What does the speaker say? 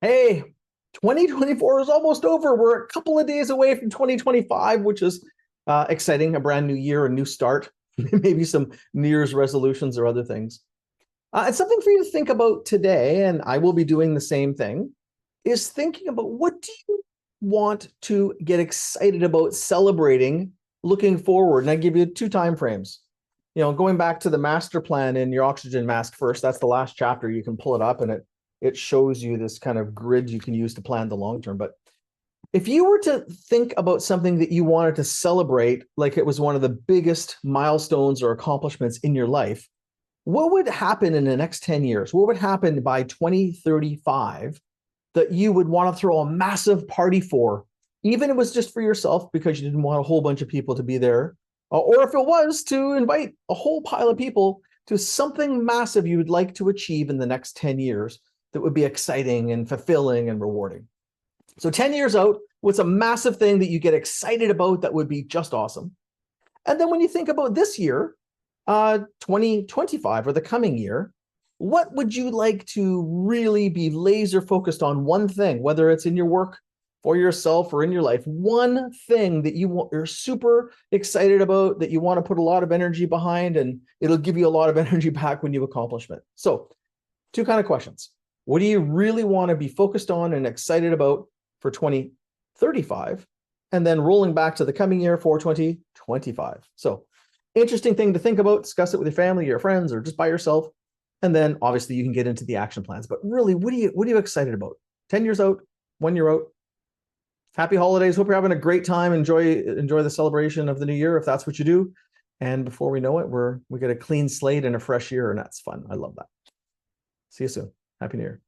Hey, 2024 is almost over. We're a couple of days away from 2025, which is exciting. A brand new year, a new start, maybe some New Year's resolutions or other things. It's something for you to think about today, and I will be doing the same thing, is thinking about what do you want to get excited about celebrating looking forward. And I give you two time frames. Going back to the master plan in your oxygen mask first, that's the last chapter. You can pull it up and it shows you this kind of grid you can use to plan the long term. But if you were to think about something that you wanted to celebrate, like it was one of the biggest milestones or accomplishments in your life, what would happen in the next 10 years? What would happen by 2035 that you would want to throw a massive party for, even if it was just for yourself because you didn't want a whole bunch of people to be there, or if it was to invite a whole pile of people to something massive you would like to achieve in the next 10 years that would be exciting and fulfilling and rewarding. So 10 years out, what's a massive thing that you get excited about that would be just awesome? And then when you think about this year, 2025 or the coming year, what would you like to really be laser focused on? One thing, whether it's in your work, for yourself, or in your life, one thing that you're super excited about, that you want to put a lot of energy behind, and it'll give you a lot of energy back when you accomplish it. So two kind of questions. What do you really want to be focused on and excited about for 2035? And then rolling back to the coming year for 2025. So interesting thing to think about, discuss it with your family, your friends, or just by yourself. And then obviously you can get into the action plans. But really, what are you excited about? 10 years out, 1 year out. Happy holidays. Hope you're having a great time. Enjoy the celebration of the new year if that's what you do. And before we know it, we get a clean slate and a fresh year, and that's fun. I love that. See you soon. Happy New Year.